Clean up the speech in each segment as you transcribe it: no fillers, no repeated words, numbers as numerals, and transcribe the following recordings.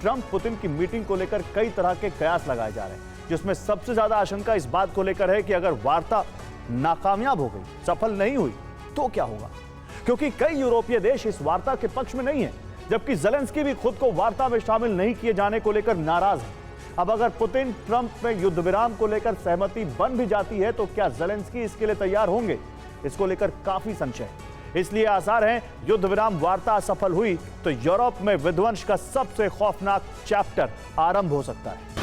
Trump Putin की meeting को लेकर कई तरह के कयास लगाए जा रहे हैं, जिसमें सबसे ज्यादा आशंका इस बात को लेकर है कि अगर वार्ता नाकामयाब हो गई, सफल नहीं हुई, तो क्या होगा। क्योंकि कई यूरोपीय देश इस वार्ता के पक्ष में नहीं है, जबकि ज़ेलेंस्की भी खुद को वार्ता में शामिल नहीं किए जाने को लेकर नाराज है। अब अगर पुतिन ट्रंप में युद्ध विराम को लेकर सहमति बन भी जाती है, तो क्या ज़ेलेंस्की इसके लिए तैयार होंगे, इसको लेकर काफी संशय है। इसलिए आसार हैं युद्ध विराम वार्ता असफल हुई तो यूरोप में विध्वंस का सबसे खौफनाक चैप्टर आरंभ हो सकता है।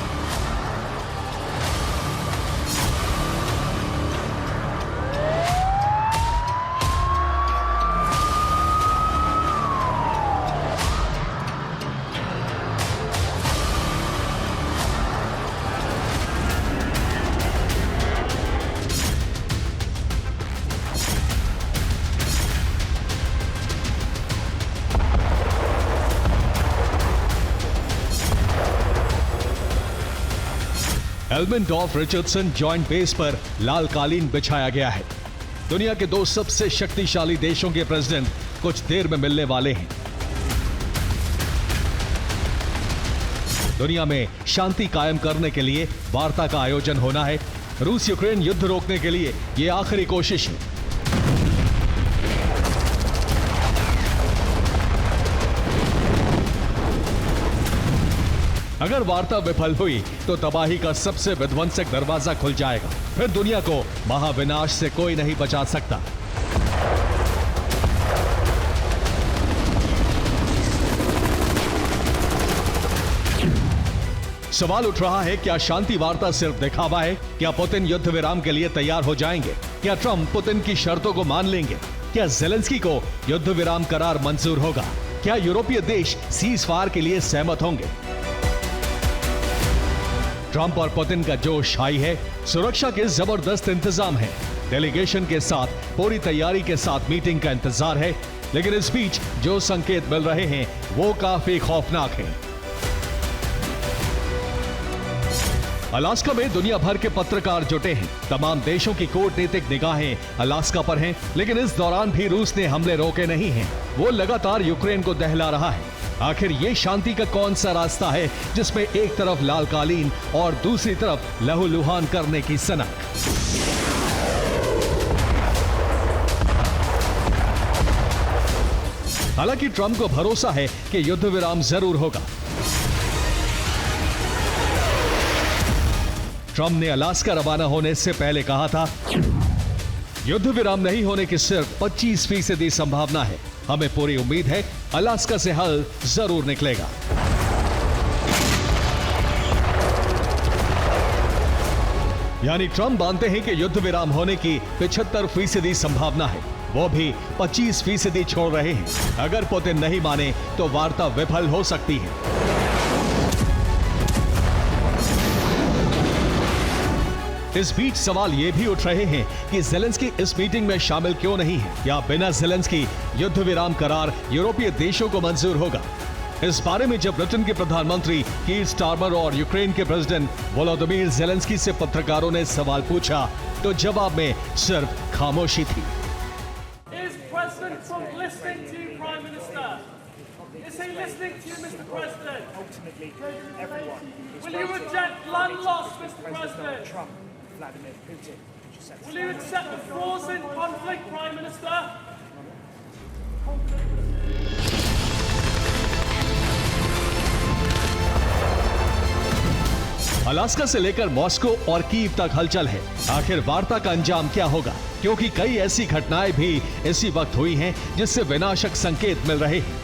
एल्मेंडॉर्फ रिचर्डसन जॉइंट बेस पर लाल कालीन बिछाया गया है। दुनिया के दो सबसे शक्तिशाली देशों के प्रेसिडेंट कुछ देर में मिलने वाले हैं। दुनिया में शांति कायम करने के लिए वार्ता का आयोजन होना है। रूस यूक्रेन युद्ध रोकने के लिए यह आखिरी कोशिश है। अगर वार्ता विफल हुई तो तबाही का सबसे विध्वंसक दरवाजा खुल जाएगा। फिर दुनिया को महाविनाश से कोई नहीं बचा सकता। सवाल उठ रहा है, क्या शांति वार्ता सिर्फ दिखावा है? क्या पुतिन युद्ध विराम के लिए तैयार हो जाएंगे? क्या ट्रंप पुतिन की शर्तों को मान लेंगे? क्या ज़ेलेंस्की को युद्ध विराम करार मंजूर होगा? क्या यूरोपीय देश सीज फायर के लिए सहमत होंगे? ट्रंप और पुतिन का जोश हाई है। सुरक्षा के जबरदस्त इंतजाम है। डेलीगेशन के साथ पूरी तैयारी के साथ मीटिंग का इंतजार है। लेकिन इस बीच जो संकेत मिल रहे हैं वो काफी खौफनाक हैं। अलास्का में दुनिया भर के पत्रकार जुटे हैं। तमाम देशों की कूटनीतिक निगाहें अलास्का पर हैं, लेकिन इस दौरान भी रूस ने हमले रोके नहीं हैं। वो लगातार यूक्रेन को दहला रहा है। आखिर ये शांति का कौन सा रास्ता है जिसमें एक तरफ लाल कालीन और दूसरी तरफ लहूलुहान करने की सनक? हालांकि ट्रंप को भरोसा है कि युद्ध विराम जरूर होगा। ट्रंप ने अलास्का रवाना होने से पहले कहा था, युद्ध विराम नहीं होने की सिर्फ 25% संभावना है। हमें पूरी उम्मीद है अलास्का से हल जरूर निकलेगा। यानी ट्रंप मानते हैं कि युद्ध विराम होने की 75% संभावना है, वो भी 25% छोड़ रहे हैं। अगर पुतिन नहीं माने तो वार्ता विफल हो सकती है। इस बीच सवाल ये भी उठ रहे हैं कि ज़ेलेंस्की इस मीटिंग में शामिल क्यों नहीं है? या बिना ज़ेलेंस्की युद्ध विराम करार यूरोपीय देशों को मंजूर होगा? इस बारे में जब ब्रिटेन के प्रधानमंत्री कीर स्टारमर और यूक्रेन के प्रेसिडेंट वोलोदिमीर ज़ेलेंस्की से पत्रकारों ने सवाल पूछा तो जवाब में सिर्फ खामोशी थी। Vladimir Putin. Will you accept the flaws in conflict, Prime Minister? Alaska से लेकर मॉस्को और कीव तक हलचल है। आखिर वार्ता का अंजाम क्या होगा? क्योंकि कई ऐसी घटनाएं भी इसी वक्त हुई हैं जिससे विनाशक संकेत मिल रहे हैं।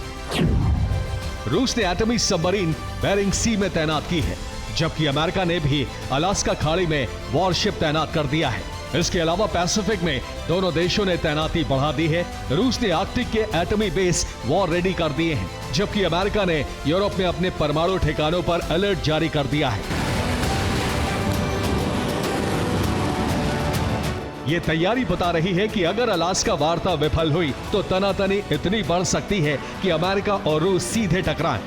रूस ने एटमी सबमरीन बेरिंग सी में तैनात की है, जबकि अमेरिका ने भी अलास्का खाड़ी में वॉरशिप तैनात कर दिया है। इसके अलावा पैसिफिक में दोनों देशों ने तैनाती बढ़ा दी है। रूस ने आर्कटिक के एटमी बेस वॉर रेडी कर दिए हैं, जबकि अमेरिका ने यूरोप में अपने परमाणु ठिकानों पर अलर्ट जारी कर दिया है। ये तैयारी बता रही है कि अगर अलास्का वार्ता विफल हुई तो तनातनी इतनी बढ़ सकती है कि अमेरिका और रूस सीधे टकराएं।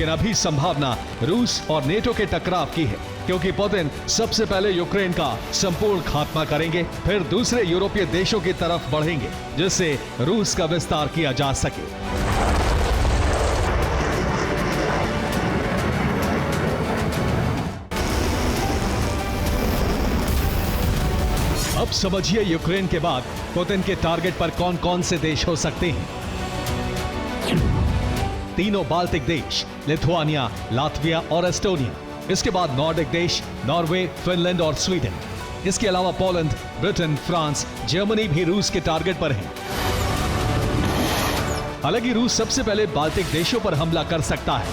लेकिन अभी संभावना रूस और नेटो के टकराव की है, क्योंकि पुतिन सबसे पहले यूक्रेन का संपूर्ण खात्मा करेंगे, फिर दूसरे यूरोपीय देशों की तरफ बढ़ेंगे, जिससे रूस का विस्तार किया जा सके। अब समझिए यूक्रेन के बाद पुतिन के टारगेट पर कौन कौन से देश हो सकते हैं। तीनों बाल्टिक देश, लिथुआनिया, लातविया और एस्टोनिया। इसके बाद नॉर्डिक देश, नॉर्वे, फिनलैंड और स्वीडन। इसके अलावा पोलैंड, ब्रिटेन, फ्रांस, जर्मनी भी रूस के टारगेट पर है। हालांकि रूस सबसे पहले बाल्टिक देशों पर हमला कर सकता है।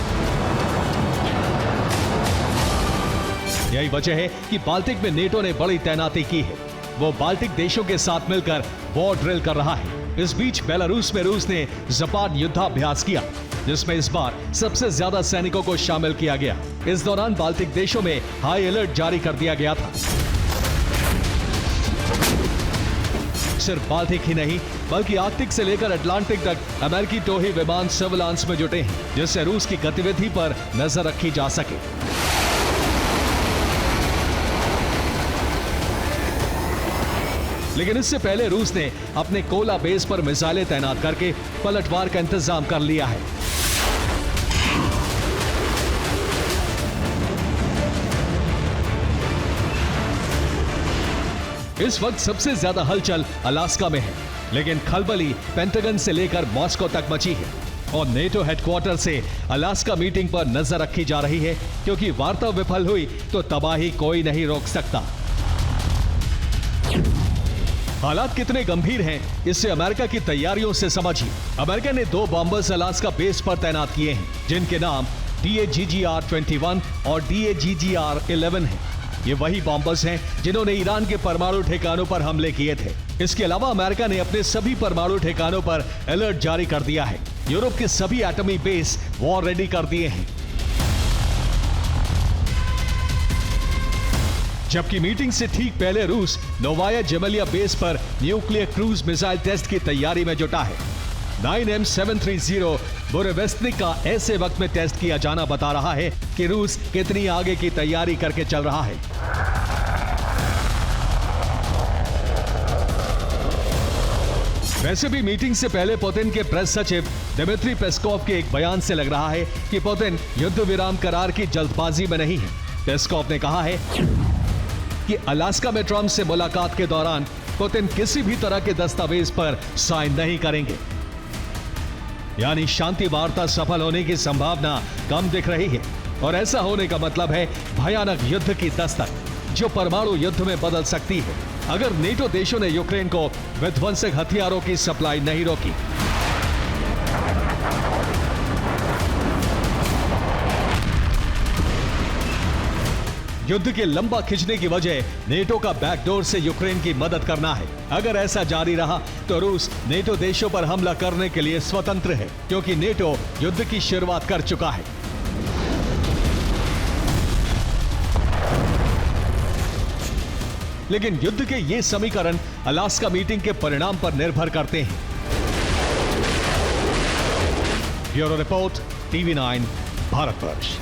यही वजह है कि बाल्टिक में नेटो ने बड़ी तैनाती की है। वो बाल्टिक देशों के साथ मिलकर वॉर ड्रिल कर रहा है। इस बीच बेलारूस में रूस ने जापान युद्धाभ्यास किया, जिसमें इस बार सबसे ज्यादा सैनिकों को शामिल किया गया। इस दौरान बाल्टिक देशों में हाई अलर्ट जारी कर दिया गया था। सिर्फ बाल्टिक ही नहीं, बल्कि आर्कटिक से लेकर अटलांटिक तक अमेरिकी टोही विमान सर्विलांस में जुटे हैं, जिससे रूस की गतिविधि पर नजर रखी जा सके। लेकिन इससे पहले रूस ने अपने कोला बेस पर मिसाइलें तैनात करके पलटवार का इंतजाम कर लिया है। इस वक्त सबसे ज्यादा हलचल अलास्का में है, लेकिन खलबली पेंटागन से लेकर मॉस्को तक मची है और नेटो हेडक्वार्टर से अलास्का मीटिंग पर नजर रखी जा रही है, क्योंकि वार्ता विफल हुई तो तबाही कोई नहीं रोक सकता। हालात कितने गंभीर हैं, इससे अमेरिका की तैयारियों से समझिए। अमेरिका ने 2 बॉम्बर्स अलास्का बेस पर तैनात किए हैं, जिनके नाम DAGGR-21 और DAGGR-11 हैं। ये वही बॉम्बर्स हैं जिन्होंने ईरान के परमाणु ठिकानों पर हमले किए थे। इसके अलावा अमेरिका ने अपने सभी परमाणु ठिकानों पर अलर्ट जारी कर दिया है। यूरोप के सभी एटमी बेस वॉर रेडी कर दिए हैं। जबकि मीटिंग से ठीक पहले रूस नोवाया जेमेलिया बेस पर न्यूक्लियर क्रूज मिसाइल टेस्ट की तैयारी में जुटा है। 9M730 बुरेवेस्टनिक का ऐसे वक्त में टेस्ट किया जाना बता रहा है कि रूस कितनी आगे की तैयारी करके चल रहा है। वैसे भी मीटिंग से पहले पुतिन के प्रेस सचिव दिमित्री पेस्कोव के एक बयान से लग रहा है कि पुतिन युद्ध विराम करार की जल्दबाजी में नहीं है। पेस्कोव ने कहा है कि अलास्का में ट्रंप से मुलाकात के दौरान पुतिन किसी भी तरह के दस्तावेज पर साइन नहीं करेंगे। यानी शांति वार्ता सफल होने की संभावना कम दिख रही है, और ऐसा होने का मतलब है भयानक युद्ध की दस्तक, जो परमाणु युद्ध में बदल सकती है, अगर नेटो देशों ने यूक्रेन को विध्वंसक हथियारों की सप्लाई नहीं रोकी। युद्ध के लंबा खिंचने की वजह नेटो का बैकडोर से यूक्रेन की मदद करना है। अगर ऐसा जारी रहा तो रूस नेटो देशों पर हमला करने के लिए स्वतंत्र है, क्योंकि नेटो युद्ध की शुरुआत कर चुका है। लेकिन युद्ध के ये समीकरण अलास्का मीटिंग के परिणाम पर निर्भर करते हैं। Bureau report, TV9 Bharatvarsh.